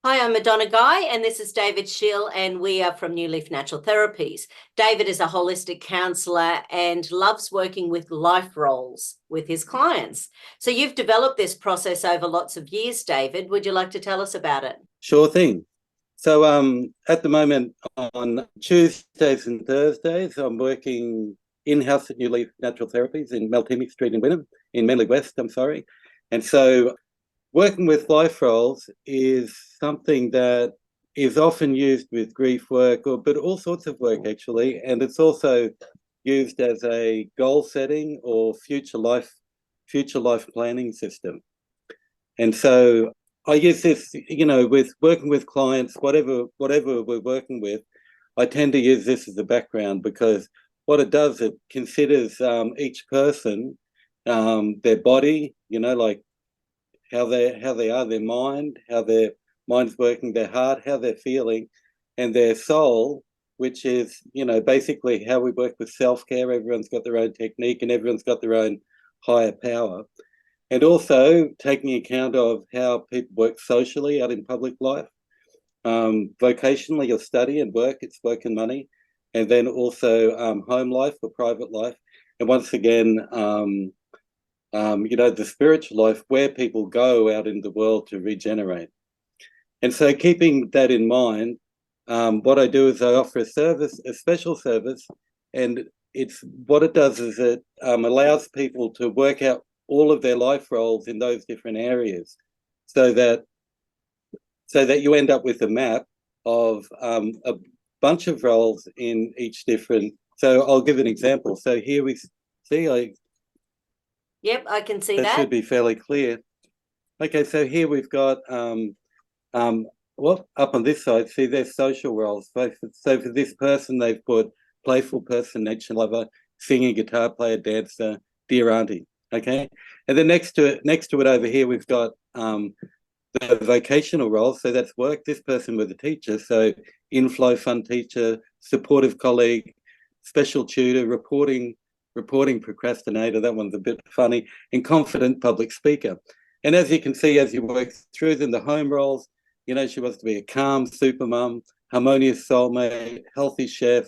Hi, I'm Madonna Guy, and this is David Sheil, and we are from New Leaf Natural Therapies. David is a holistic counsellor and loves working with life roles with his clients. So you've developed this process over lots of years, David. Would you like to tell us about it? Sure thing. So at the moment on Tuesdays and Thursdays, I'm working in-house at New Leaf Natural Therapies in Maltimi Street in Wynnum, in Manly West, I'm sorry. And so working with life roles is something that is often used with grief work, but all sorts of work actually. And it's also used as a goal setting or future life planning system. And so I use this, with working with clients, whatever we're working with, I tend to use this as a background because what it does, it considers each person, their body, like how they are, their mind, how their mind's working, their heart, how they're feeling, and their soul, which is, basically how we work with self-care. Everyone's got their own technique and everyone's got their own higher power. And also taking account of how people work socially out in public life, vocationally, your study and work, it's work and money, and then also home life or private life. And once again, the spiritual life, where people go out in the world to regenerate. And so keeping that in mind, what I do is I offer a special service, and what it does is it allows people to work out all of their life roles in those different areas so that you end up with a map of a bunch of roles in each different. So I'll give an example. So here we see, Yep, I can see that that. should be fairly clear. Okay, so here we've got up on this side, see there's social roles. So for this person, they've put playful person, nature lover, singing, guitar player, dancer, dear auntie. Okay, and then next to it over here, we've got the vocational roles. So that's work. This person was a teacher, so inflow fund teacher, supportive colleague, special tutor, reporting procrastinator. That one's a bit funny, and confident public speaker. And as you can see, as you work through them, the home roles, she wants to be a calm super mum, harmonious soulmate, healthy chef,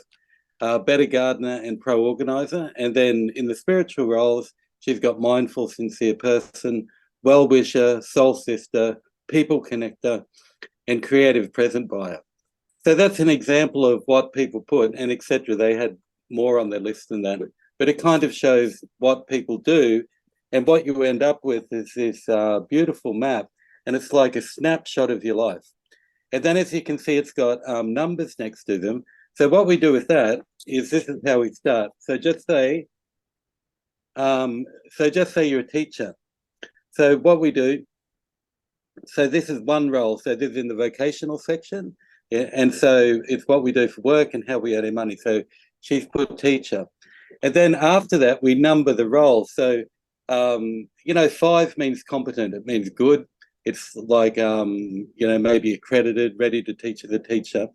better gardener, and pro organizer. And then in the spiritual roles, she's got mindful, sincere person, well-wisher, soul sister, people connector, and creative present buyer. So that's an example of what people put, and etc. They had more on their list than that, but it kind of shows what people do, and what you end up with is this beautiful map, and it's like a snapshot of your life. And then, as you can see, it's got numbers next to them. So what we do with that is, this is how we start. So just say you're a teacher. So what we do, so this is one role. So this is in the vocational section. Yeah, and so it's what we do for work and how we earn our money. So she's put teacher. And then after that, we number the roles. So, 5 means competent. It means good. It's like, maybe accredited, ready to teach as a teacher.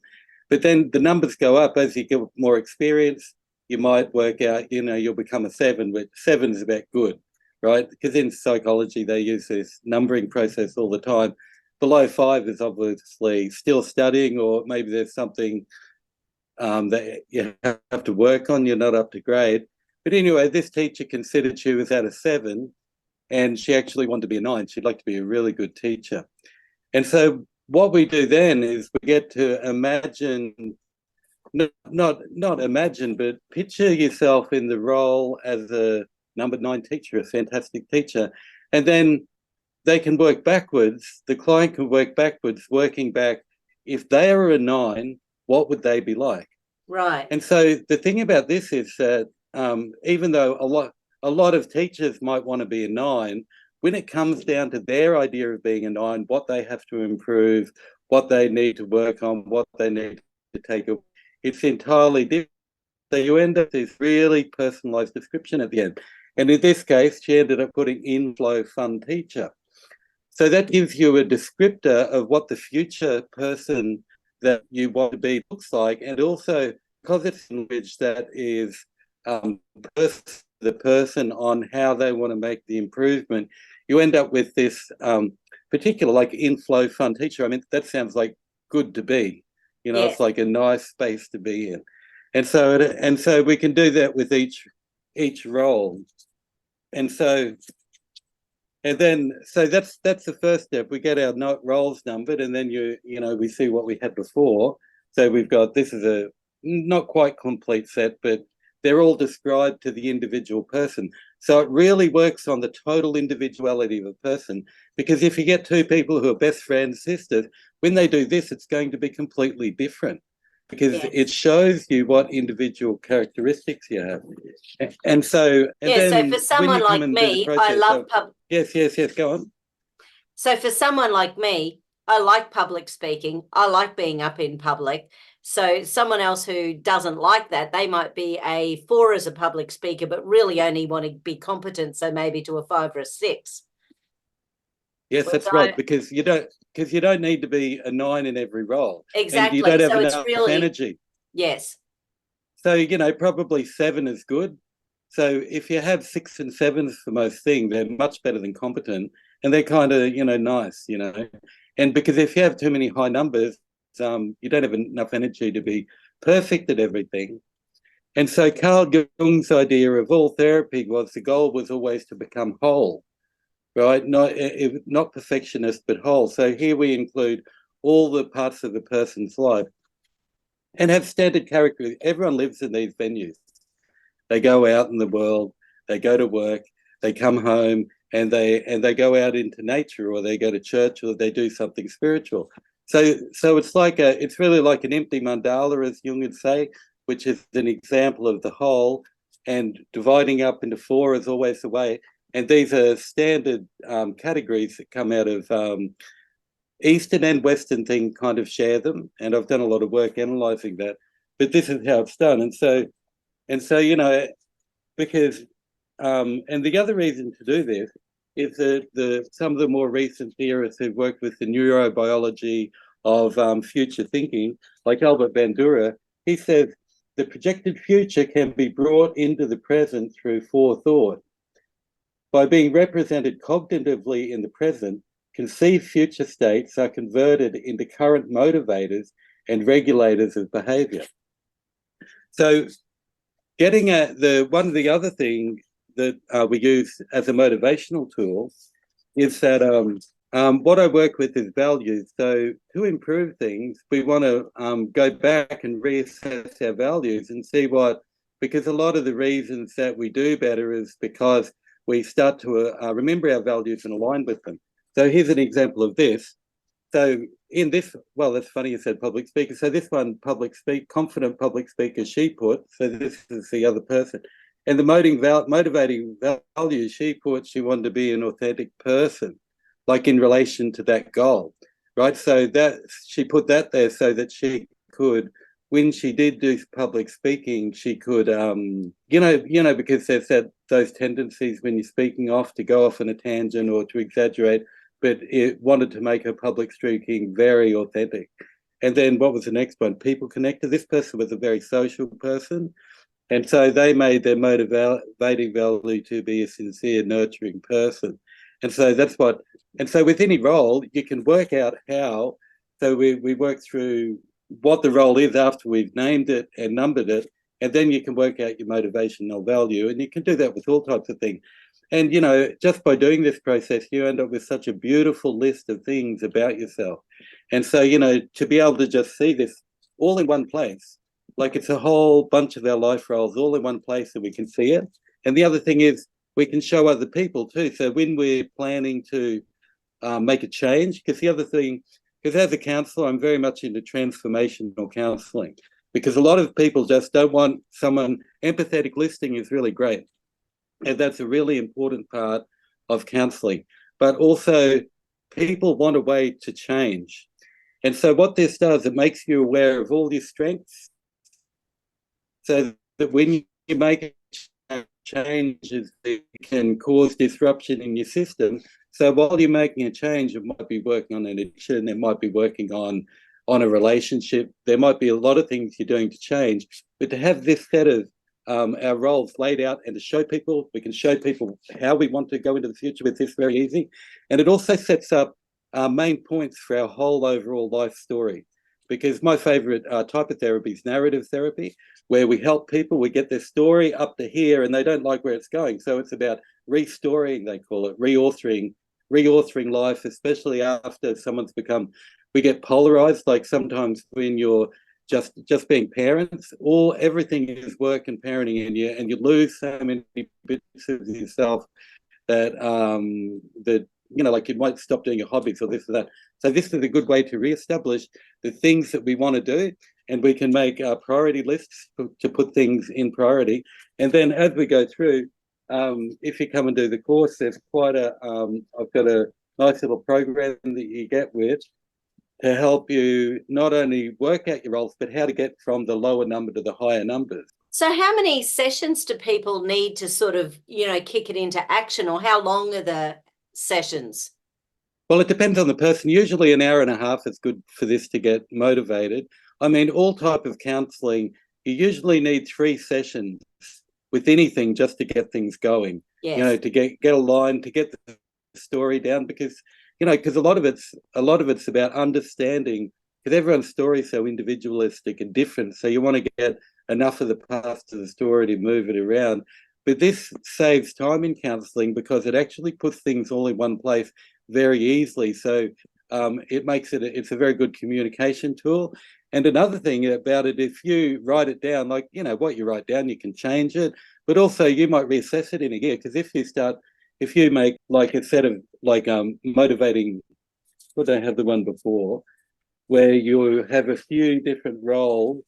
But then the numbers go up as you get more experience. You might work out, you'll become a 7, but 7 is about good, right? Because in psychology, they use this numbering process all the time. Below 5 is obviously still studying, or maybe there's something that you have to work on, you're not up to grade. But anyway, this teacher considered she was at a 7 and she actually wanted to be a 9. She'd like to be a really good teacher. And so what we do then is we get to imagine, not imagine, but picture yourself in the role as a number 9 teacher, a fantastic teacher. And then they can work backwards. The client can work backwards, working back. If they are a 9, what would they be like? Right. And so the thing about this is that even though a lot of teachers might want to be a 9, when it comes down to their idea of being a 9, what they have to improve, what they need to work on, what they need to take, it's entirely different. So you end up with this really personalized description at the end. And in this case, she ended up putting inflow fund teacher. So that gives you a descriptor of what the future person that you want to be looks like. And also, because it's language that is the person on how they want to make the improvement, you end up with this particular, like inflow fun teacher. I mean, that sounds like good to be. You know, Yes. it's like a nice space to be in. And so we can do that with each role. And so that's the first step. We get our roles numbered, and then we see what we had before. So we've got, this is a not quite complete set, but they're all described to the individual person. So it really works on the total individuality of a person, because if you get two people who are best friends, sisters, when they do this, it's going to be completely different, because it shows you what individual characteristics you have. And so for someone when you come like and do the me, I process, love yes, go on. So for someone like me, I like public speaking. I like being up in public. So someone else who doesn't like that, they might be a 4 as a public speaker, but really only want to be competent, so maybe to a 5 or a 6. Yes, that's right, because you don't need to be a 9 in every role. Exactly. And you don't have so enough it's really, energy. yes. So, probably 7 is good. So if you have 6 and 7s for most things, they're much better than competent, and they're kind of, nice, And because if you have too many high numbers, you don't have enough energy to be perfect at everything. And so Carl Jung's idea of all therapy was, the goal was always to become whole, right? Not perfectionist, but whole. So here we include all the parts of the person's life and have standard characteristics. Everyone lives in these venues. They go out in the world, they go to work, they come home, and they go out into nature, or they go to church, or they do something spiritual. So it's really like an empty mandala, as Jung would say, which is an example of the whole, and dividing up into 4 is always the way. And these are standard categories that come out of Eastern and Western thing, kind of share them. And I've done a lot of work analysing that. But this is how it's done. And so because and the other reason to do this is that some of the more recent theorists who've worked with the neurobiology of future thinking, like Albert Bandura, he says the projected future can be brought into the present through forethought. By being represented cognitively in the present, conceived future states are converted into current motivators and regulators of behavior. So getting at one of the other things that we use as a motivational tool is that what I work with is values. So to improve things, we want to go back and reassess our values and see because a lot of the reasons that we do better is because we start to remember our values and align with them. So here's an example of this. So in this, well, that's funny you said public speaker. So this one, confident public speaker, she put, so this is the other person. And the motivating value, she put, she wanted to be an authentic person, like in relation to that goal, right? So that she put that there so that she could, when she did do public speaking, she could, because there's those tendencies when you're speaking off to go off on a tangent or to exaggerate, but it wanted to make her public speaking very authentic. And then what was the next one? People connected. This person was a very social person. And so they made their motivating value to be a sincere, nurturing person. And so with any role, you can work out how. So we work through what the role is after we've named it and numbered it. And then you can work out your motivational value. And you can do that with all types of things. And, just by doing this process, you end up with such a beautiful list of things about yourself. And so, to be able to just see this all in one place, like it's a whole bunch of our life roles all in one place and we can see it. And the other thing is we can show other people too. So when we're planning to make a change, because the other thing, because as a counsellor, I'm very much into transformational counselling, because a lot of people just don't want someone, empathetic listening is really great. And that's a really important part of counselling. But also, people want a way to change. And so what this does, it makes you aware of all your strengths, so that when you make changes, it can cause disruption in your system. So while you're making a change, it might be working on an addiction, it might be working on a relationship, there might be a lot of things you're doing to change. But to have this set of our roles laid out and to show people, we can show people how we want to go into the future with this very easy. And it also sets up main points for our whole overall life story. Because my favorite type of therapy is narrative therapy, where we help people, we get their story up to here and they don't like where it's going. So it's about restoring, they call it, reauthoring life, especially after someone's become, we get polarized, like sometimes when you're just being parents, all everything is work and parenting, and you lose so many bits of yourself that like you might stop doing your hobbies or this or that. So this is a good way to reestablish the things that we want to do, and we can make priority lists to put things in priority. And then as we go through, if you come and do the course, there's quite I've got a nice little program that you get with to help you not only work out your roles, but how to get from the lower number to the higher numbers. So how many sessions do people need to sort of, kick it into action, or how long are the sessions? Well, it depends on the person. Usually an hour and a half is good for this to get motivated. I mean, all type of counselling, you usually need 3 sessions with anything just to get things going. Yes. To get a line, to get the story down, because because a lot of it's about understanding, because everyone's story is so individualistic and different. So you want to get enough of the past of the story to move it around. But this saves time in counselling because it actually puts things all in one place very easily. So it makes it's a very good communication tool. And another thing about it, if you write it down, like, what you write down, you can change it, but also you might reassess it in a year. Because if you make like a set of like motivating, what did I have the one before, where you have a few different roles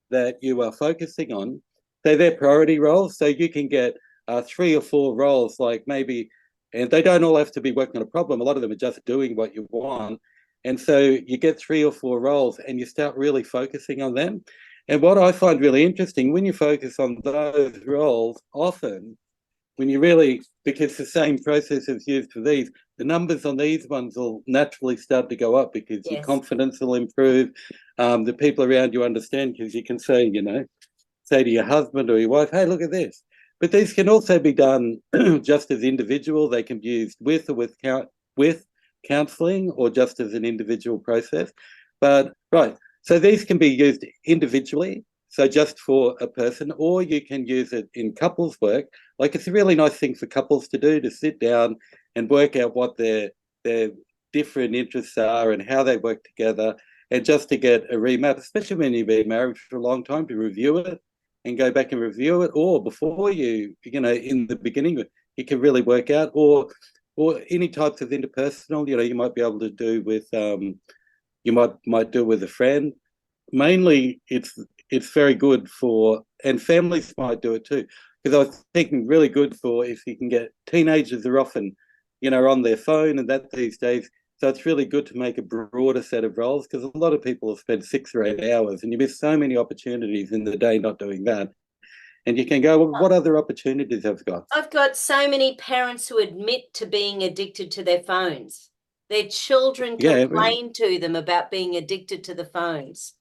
that you are focusing on, so they're priority roles. So you can get 3 or 4 roles, like maybe, and they don't all have to be working on a problem. A lot of them are just doing what you want. And so you get 3 or 4 roles and you start really focusing on them. And what I find really interesting, when you focus on those roles, often when you really, because the same process is used for these, the numbers on these ones will naturally start to go up because your confidence will improve. The people around you understand, because you can say to your husband or your wife, hey, look at this. But these can also be done just as individual. They can be used with or with counselling, or just as an individual process. But right, so these can be used individually, so just for a person, or you can use it in couples work. Like, it's a really nice thing for couples to do, to sit down and work out what their different interests are and how they work together, and just to get a remap, especially when you've been married for a long time, to review it and go back and review it, or before in the beginning, you can really work out, or any types of interpersonal, you might be able to do with, you might do it with a friend. Mainly, it's very good for, and families might do it too, because I was thinking really good for if you can get, teenagers are often, on their phone and that these days. So it's really good to make a broader set of roles, because a lot of people have spent 6 or 8 hours and you miss so many opportunities in the day not doing that. And you can go, well, what other opportunities have I got? I've got so many parents who admit to being addicted to their phones. Their children complain to them about being addicted to the phones.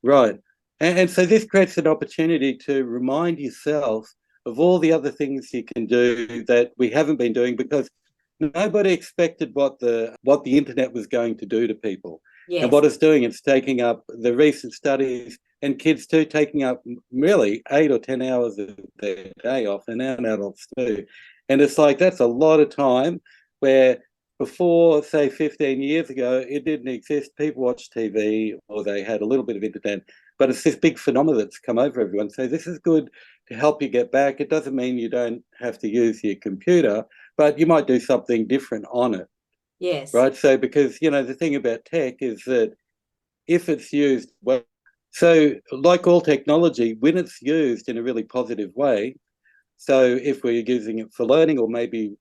Right. And so this creates an opportunity to remind yourself of all the other things you can do that we haven't been doing, because nobody expected what the internet was going to do to people. Yes. And what it's doing, it's taking up, the recent studies, and kids too, taking up really 8 or 10 hours of their day off, and adults too. And it's like, that's a lot of time, where before, say, 15 years ago, it didn't exist. People watched TV, or they had a little bit of internet, but it's this big phenomenon that's come over everyone. So this is good to help you get back. It doesn't mean you don't have to use your computer, but you might do something different on it. Yes. Right. So, because, the thing about tech is that if it's used well, so like all technology, when it's used in a really positive way, so if we're using it for learning, or maybe,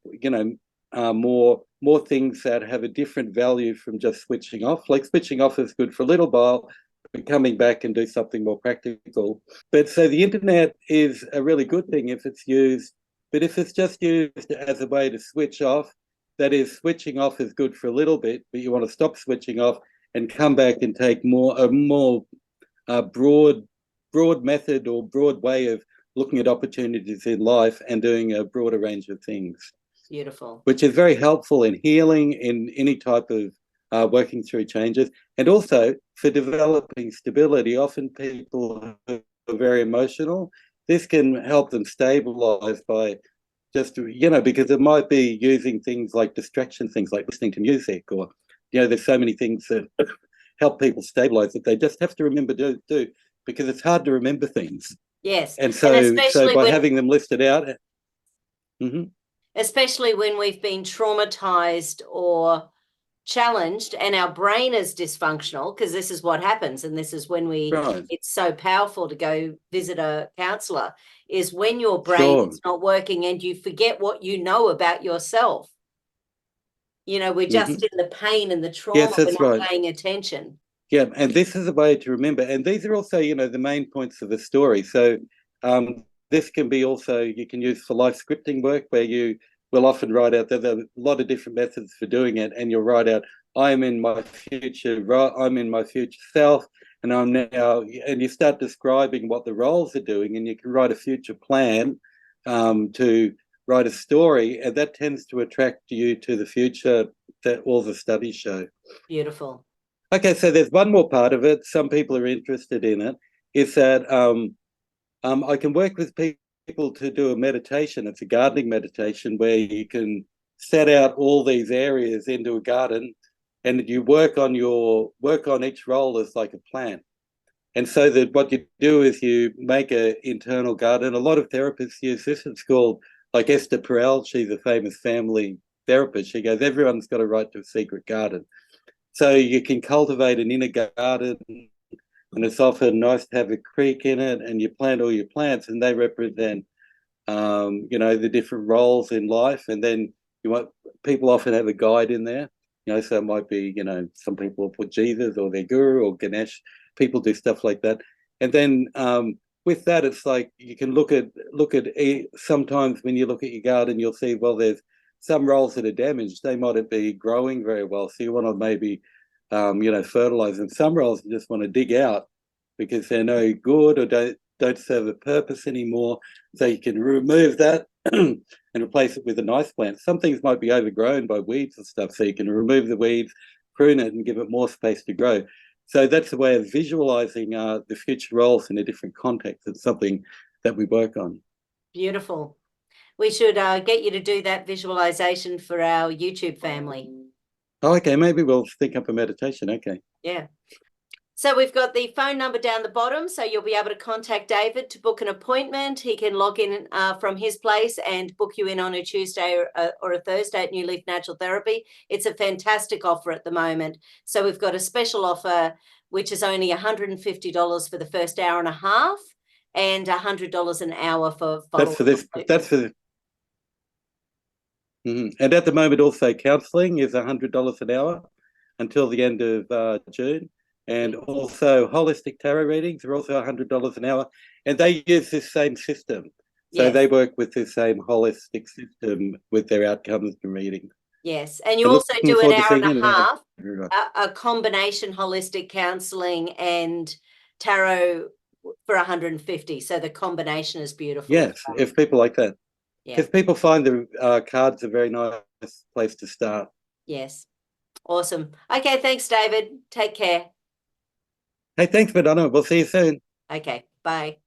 more things that have a different value from just switching off, like switching off is good for a little while, but coming back and do something more practical. But so the internet is a really good thing if it's used, but if it's just used as a way to switch off, that is, switching off is good for a little bit, but you want to stop switching off and come back and take a more broad method, or broad way of looking at opportunities in life and doing a broader range of things. Beautiful. which is very helpful in healing, in any type of working through changes, and also for developing stability. Often people who are very emotional, this can help them stabilize by just, because it might be using things like distraction, things like listening to music, or, there's so many things that help people stabilize that they just have to remember to do, because it's hard to remember things. Yes. And so, especially by when, having them listed out, especially when we've been traumatized or challenged and our brain is dysfunctional, because this is what happens, and this is when right, it's so powerful to go visit a counselor, is when your brain sure, is not working and you forget what you know about yourself. We're just in the pain and the yes, trauma, we're that's not right. paying attention. Yeah, and this is a way to remember. And these are also, the main points of the story. So this can be also, you can use for life scripting work, where you will often write out, there's a lot of different methods for doing it, and you'll write out, I'm in my future self, and I'm now, and you start describing what the roles are doing, and you can write a future plan to write a story, and that tends to attract you to the future, that all the studies show. Beautiful. Okay, so there's one more part of it. Some people are interested in it. Is that I can work with people to do a meditation. It's a gardening meditation where you can set out all these areas into a garden, and you work on each role as like a plant. And so that what you do is you make an internal garden. A lot of therapists use this. It's called, like Esther Perel. She's a famous family therapist. She goes, everyone's got a right to a secret garden. So you can cultivate an inner garden, and it's often nice to have a creek in it, and you plant all your plants, and they represent, the different roles in life. And then people often have a guide in there, so it might be, some people will put Jesus or their guru or Ganesh. People do stuff like that. And then with that, it's like you can look at sometimes when you look at your garden, you'll see, well, there's some roles that are damaged. They might be growing very well, so you want to maybe fertilize them. Some roles you just want to dig out because they're no good or don't serve a purpose anymore, so you can remove that and replace it with a nice plant. Some things might be overgrown by weeds and stuff, so you can remove the weeds, prune it, and give it more space to grow. So that's a way of visualizing the future roles in a different context. It's something that we work on. Beautiful. We should get you to do that visualization for our YouTube family. Oh, okay, maybe we'll think up a meditation. Okay. Yeah. So we've got the phone number down the bottom, so you'll be able to contact David to book an appointment. He can log in from his place and book you in on a Tuesday or a Thursday at New Leaf Natural Therapy. It's a fantastic offer at the moment. So we've got a special offer, which is only $150 for the first hour and a half, and $100 an hour for follow-up. That's for this. That's for. And at the moment, also counselling is $100 an hour until the end of June. And also holistic tarot readings are also $100 an hour. And they use this same system. So Yes. they work with the same holistic system with their outcomes and readings. Yes. And you also do an hour and a half, you. a combination holistic counselling and tarot for 150. So the combination is beautiful. Yes, if people like that. Yeah. Because people find the cards a very nice place to start. Yes. Awesome. Okay, thanks, David. Take care. Hey, thanks, Madonna. We'll see you soon. Okay, bye.